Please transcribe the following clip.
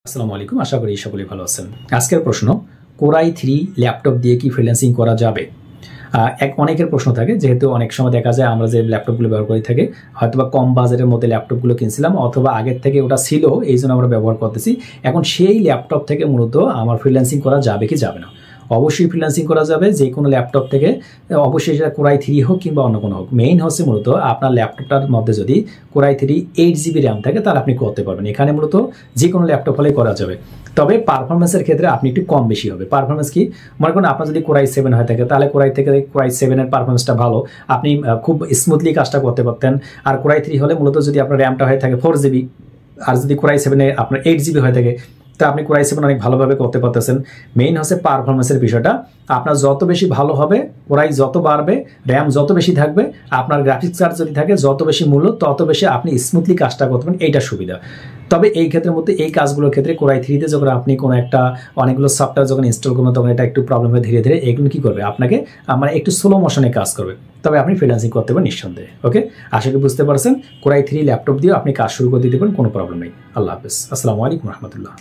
আসসালামু আলাইকুম, আশা করি সকলেই ভালো আছেন। আজকের প্রশ্ন, কোরাই 3 ল্যাপটপ দিয়ে কি ফ্রিল্যান্সিং করা যাবে? অনেকের প্রশ্ন থাকে, যেহেতু অনেক সময় দেখা যায় আমরা যে ল্যাপটপগুলো ব্যবহার করে থাকি হয়তোবা কম বাজেটের মধ্যে ল্যাপটপগুলো কিনছিলাম, অথবা আগের থেকে ওটা ছিল এই জন্য আমরা ব্যবহার করতেছি। এখন সেই ল্যাপটপ থেকে মূলত আমার ফ্রিল্যান্সিং করা যাবে কি যাবে না? অবশ্যই ফ্রিল্যান্সিং করা যাবে, যে কোনো ল্যাপটপ থেকে। অবশ্যই সেটা কোরাই 3 হোক কিংবা অন্য কোনো হোক। মেইন হচ্ছে মূলত আপনার ল্যাপটপটার মধ্যে যদি কোরাই 3 8GB র্যাম থাকে তাহলে আপনি করতে পারবেন। এখানে মূলত যে কোনো ল্যাপটপ হলেই করা যাবে, তবে পারফরমেন্সের ক্ষেত্রে আপনি একটু কম বেশি হবে। পারফরমেন্স কি, মনে করুন আপনার যদি কোরাই 7 হয়ে থাকে তাহলে কোরাই থেকে কোরাই 7-এর পারফরমেন্সটা ভালো, আপনি খুব স্মুথলি কাজটা করতে পারতেন। আর কোরাই 3 হলে মূলত যদি আপনার র্যামটা হয়ে থাকে 4GB, আর যদি কোরাই 7-এ আপনার 8GB হয়ে থাকে তা আপনি কোরাই 7 অনেক ভালোভাবে করতে পারতেছেন। মেইন হচ্ছে পারফরমেন্সের বিষয়টা। আপনার যত বেশি ভালো হবে, কোরাই যত বাড়বে, র্যাম যত বেশি থাকবে, আপনার গ্রাফিক্স কার্ড যদি থাকে যত বেশি মূল্য তত বেশি আপনি স্মুথলি কাজটা করতে পারেন, এইটা সুবিধা। তবে এই ক্ষেত্রের মধ্যে এই কাজগুলোর ক্ষেত্রে কোরাই 3-তে যখন আপনি কোনো একটা অনেকগুলো সফটওয়্যার যখন ইনস্টল করবেন তখন এটা একটু প্রবলেম হয়, ধীরে ধীরে এগুলো কী করবে আপনাকে একটু স্লো মোশনে কাজ করবে। তবে আপনি ফ্রিল্যান্সিং করতে পারেন নিঃসন্দেহে। ওকে, আশা করি বুঝতে পারছেন। কোরাই 3 ল্যাপটপ দিয়েও আপনি কাজ শুরু করে দিতে পারেন, কোনো প্রবলেম নেই। আল্লাহ হাফেজ, আসসালামু আলাইকুম রহমতুল্লাহ।